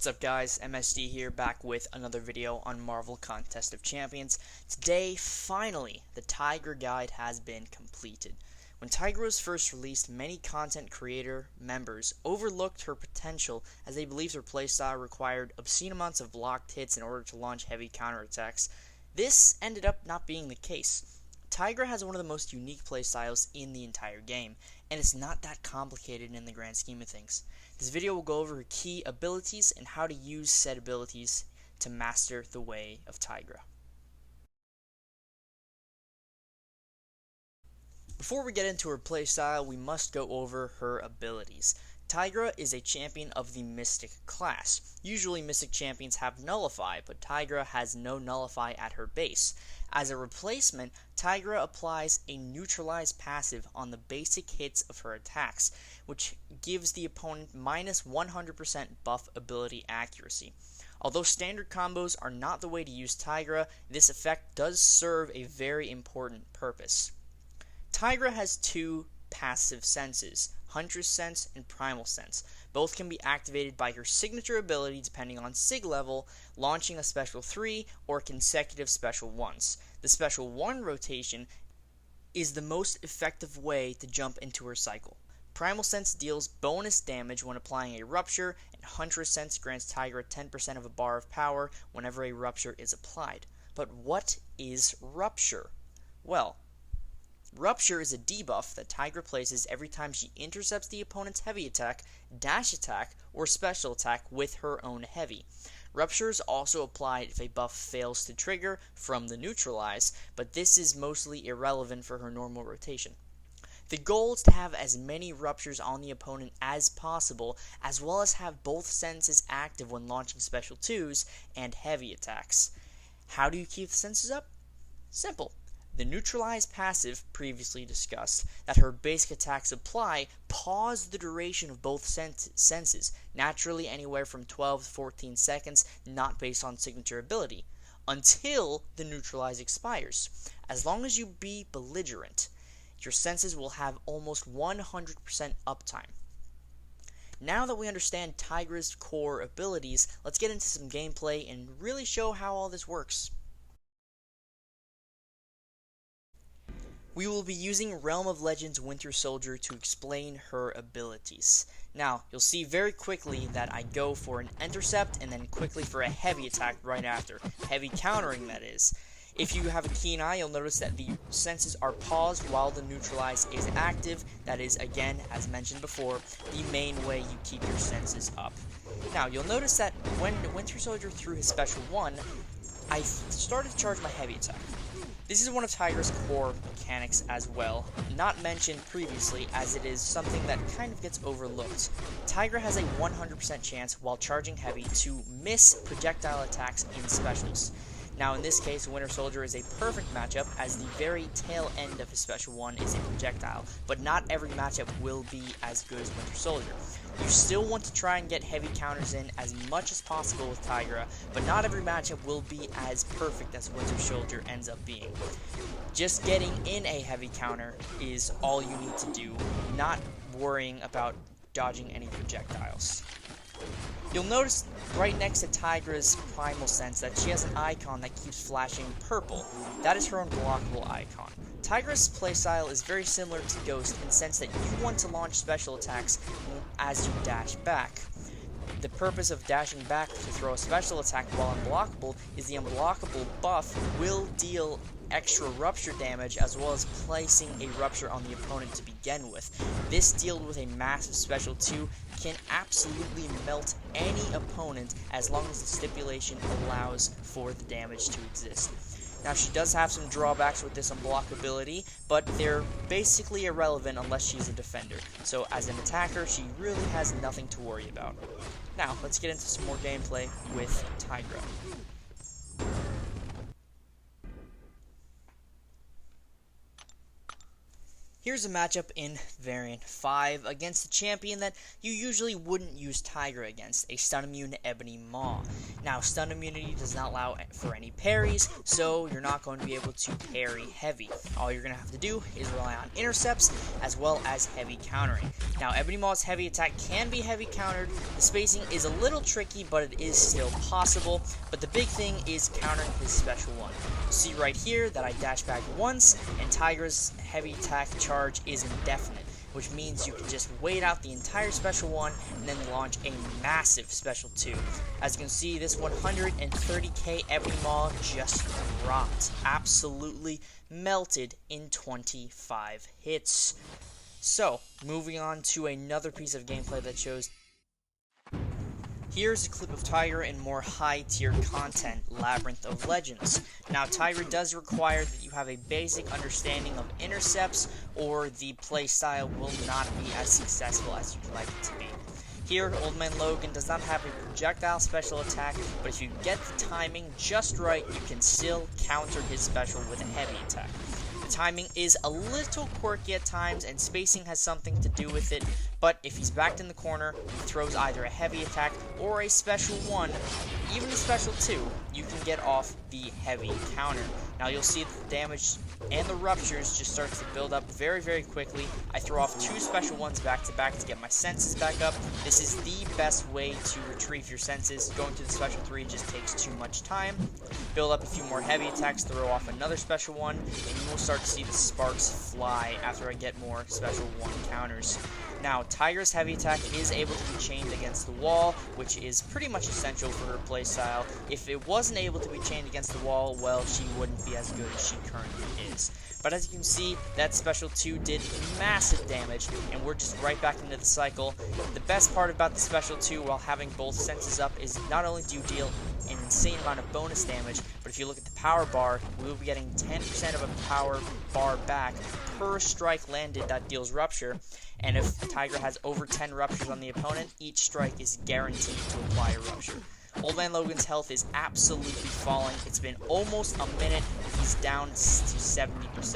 What's up guys, MSD here, back with another video on Marvel Contest of Champions. Today, finally, the Tigra guide has been completed. When Tigra was first released, many content creator members overlooked her potential as they believed her playstyle required obscene amounts of blocked hits in order to launch heavy counterattacks. This ended up not being the case. Tigra has one of the most unique playstyles in the entire game, and it's not that complicated in the grand scheme of things. This video will go over her key abilities and how to use said abilities to master the way of Tigra. Before we get into her playstyle, we must go over her abilities. Tigra is a champion of the Mystic class. Usually Mystic champions have Nullify, but Tigra has no Nullify at her base. As a replacement, Tigra applies a neutralized passive on the basic hits of her attacks, which gives the opponent minus 100% buff ability accuracy. Although standard combos are not the way to use Tigra, this effect does serve a very important purpose. Tigra has two passive senses, Huntress Sense and Primal Sense. Both can be activated by her signature ability depending on SIG level, launching a special 3 or consecutive special 1s. The special 1 rotation is the most effective way to jump into her cycle. Primal Sense deals bonus damage when applying a Rupture, and Huntress Sense grants Tigra 10% of a bar of power whenever a Rupture is applied. But what is Rupture? Well, Rupture is a debuff that Tigra places every time she intercepts the opponent's heavy attack, dash attack, or special attack with her own heavy. Rupture is also applied if a buff fails to trigger from the neutralize, but this is mostly irrelevant for her normal rotation. The goal is to have as many Ruptures on the opponent as possible, as well as have both senses active when launching special 2s and heavy attacks. How do you keep the senses up? Simple. The neutralize passive, previously discussed, that her basic attacks apply, pause the duration of both senses, naturally anywhere from 12 to 14 seconds, not based on signature ability, until the neutralize expires. As long as you be belligerent, your senses will have almost 100% uptime. Now that we understand Tigra's core abilities, let's get into some gameplay and really show how all this works. We will be using Realm of Legends Winter Soldier to explain her abilities. Now, you'll see very quickly that I go for an intercept and then quickly for a heavy attack right after. Heavy countering, that is. If you have a keen eye, you'll notice that the senses are paused while the neutralize is active. That is, again, as mentioned before, the main way you keep your senses up. Now, you'll notice that when Winter Soldier threw his special 1, I started to charge my heavy attack. This is one of Tigra's core mechanics as well, not mentioned previously as it is something that kind of gets overlooked. Tigra has a 100% chance while charging heavy to miss projectile attacks in specials. Now in this case, Winter Soldier is a perfect matchup as the very tail end of his special 1 is a projectile, but not every matchup will be as good as Winter Soldier. You still want to try and get heavy counters in as much as possible with Tigra, but not every matchup will be as perfect as Winter Soldier ends up being. Just getting in a heavy counter is all you need to do, not worrying about dodging any projectiles. You'll notice right next to Tigra's Primal Sense that she has an icon that keeps flashing purple. That is her unblockable icon. Tigra's playstyle is very similar to Ghost in the sense that you want to launch special attacks as you dash back. The purpose of dashing back to throw a special attack while unblockable is the unblockable buff will deal extra Rupture damage as well as placing a Rupture on the opponent to begin with. This dealt with a massive special 2 can absolutely melt any opponent as long as the stipulation allows for the damage to exist. Now she does have some drawbacks with this unblockability, but they're basically irrelevant unless she's a defender. So as an attacker, she really has nothing to worry about. Now, let's get into some more gameplay with Tigra. Here's a matchup in Variant 5 against a champion that you usually wouldn't use Tigra against, a stun immune Ebony Maw. Now, stun immunity does not allow for any parries, so you're not going to be able to parry heavy. All you're going to have to do is rely on intercepts as well as heavy countering. Now, Ebony Maw's heavy attack can be heavy countered. The spacing is a little tricky, but it is still possible. But the big thing is countering his special one. See right here that I dash back once, and Tigra's heavy attack charge is indefinite, which means you can just wait out the entire special one and then launch a massive special 2. As you can see, this 130k Ebony Maw just dropped, absolutely melted in 25 hits. So, moving on to another piece of gameplay that shows. Here's a clip of Tigra in more high-tier content, Labyrinth of Legends. Now, Tigra does require that you have a basic understanding of intercepts, or the playstyle will not be as successful as you'd like it to be. Here, Old Man Logan does not have a projectile special attack, but if you get the timing just right, you can still counter his special with a heavy attack. Timing is a little quirky at times, and spacing has something to do with it, but if he's backed in the corner, he throws either a heavy attack or a special 1, even a special 2, you can get off the heavy counter. Now you'll see that the damage and the ruptures just starts to build up very, very quickly. I throw off 2 special 1s back to back to get my senses back up. This is the best way to retrieve your senses. Going to the special 3 just takes too much time. Build up a few more heavy attacks, throw off another special 1, and you will start to see the sparks fly after I get more special 1 counters. Now, Tigra's heavy attack is able to be chained against the wall, which is pretty much essential for her playstyle. If it wasn't able to be chained against the wall, well, she wouldn't be as good as she currently is. But as you can see, that special 2 did massive damage, and we're just right back into the cycle. The best part about the special 2 while having both senses up is not only do you deal an insane amount of bonus damage, but if you look at the power bar, we will be getting 10% of a power bar back per strike landed that deals rupture, and if Tigra has over 10 ruptures on the opponent, each strike is guaranteed to apply a rupture. Old Man Logan's health is absolutely falling. It's been almost a minute, and he's down to 70%.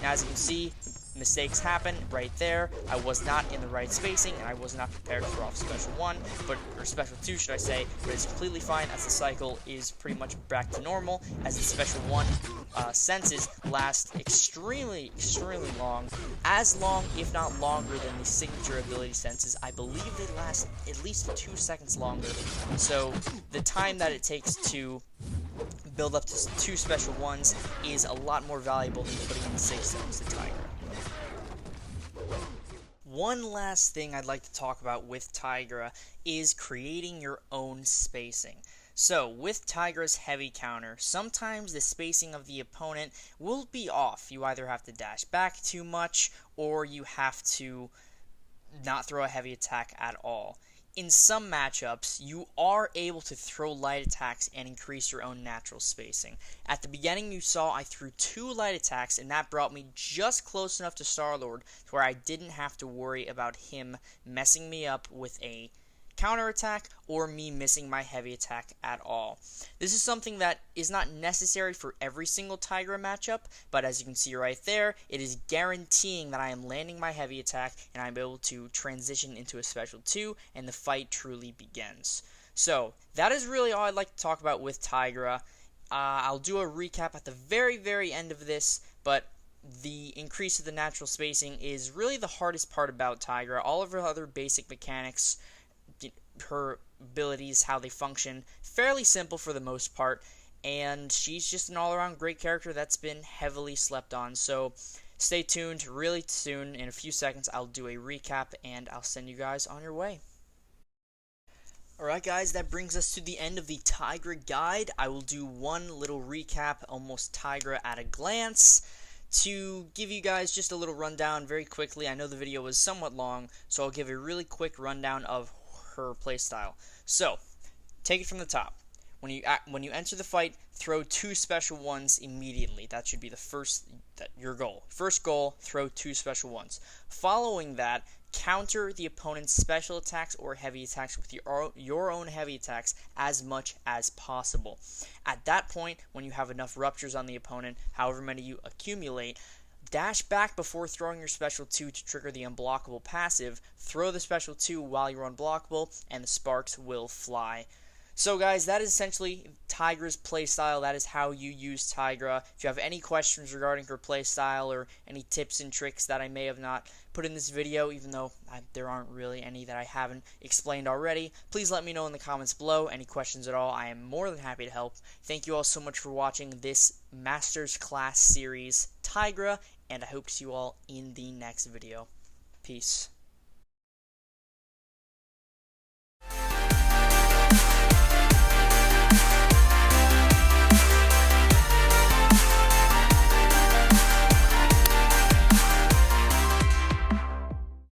Now, as you can see, mistakes happen right there. I was not in the right spacing, and I was not prepared to throw off special 1, or special 2 should I say, but it's completely fine as the cycle is pretty much back to normal, as the special 1 senses last extremely long, as long if not longer than the signature ability senses. I believe they last at least 2 seconds longer, so the time that it takes to build up to 2 special 1s is a lot more valuable than putting in 6 seconds to Tigra. One last thing I'd like to talk about with Tigra is creating your own spacing. So, with Tigra's heavy counter, sometimes the spacing of the opponent will be off. You either have to dash back too much, or you have to not throw a heavy attack at all. In some matchups, you are able to throw light attacks and increase your own natural spacing. At the beginning, you saw I threw 2 light attacks, and that brought me just close enough to Star-Lord to where I didn't have to worry about him messing me up with a counterattack or me missing my heavy attack at all. This is something that is not necessary for every single Tigra matchup, but as you can see right there, it is guaranteeing that I am landing my heavy attack and I'm able to transition into a special 2 and the fight truly begins. So that is really all I'd like to talk about with Tigra. I'll do a recap at the very end of this, but the increase of the natural spacing is really the hardest part about Tigra. All of her other basic mechanics, her abilities, how they function, fairly simple for the most part, and she's just an all-around great character that's been heavily slept on. So stay tuned. Really soon, in a few seconds, I'll do a recap and I'll send you guys on your way. Alright guys, that brings us to the end of the Tigra guide. I will do one little recap, almost Tigra at a glance, to give you guys just a little rundown very quickly. I know the video was somewhat long, so I'll give a really quick rundown of her playstyle. So, take it from the top. When you enter the fight, throw 2 special 1s immediately. That should be your goal. First goal, throw 2 special 1s. Following that, counter the opponent's special attacks or heavy attacks with your own heavy attacks as much as possible. At that point, when you have enough ruptures on the opponent, however many you accumulate, dash back before throwing your special 2 to trigger the unblockable passive, throw the special 2 while you're unblockable, and the sparks will fly. So guys, that is essentially Tigra's playstyle. That is how you use Tigra. If you have any questions regarding her playstyle or any tips and tricks that I may have not put in this video, even though there aren't really any that I haven't explained already, please let me know in the comments below. Any questions at all, I am more than happy to help. Thank you all so much for watching this Masters Class Series Tigra, and I hope to see you all in the next video. Peace.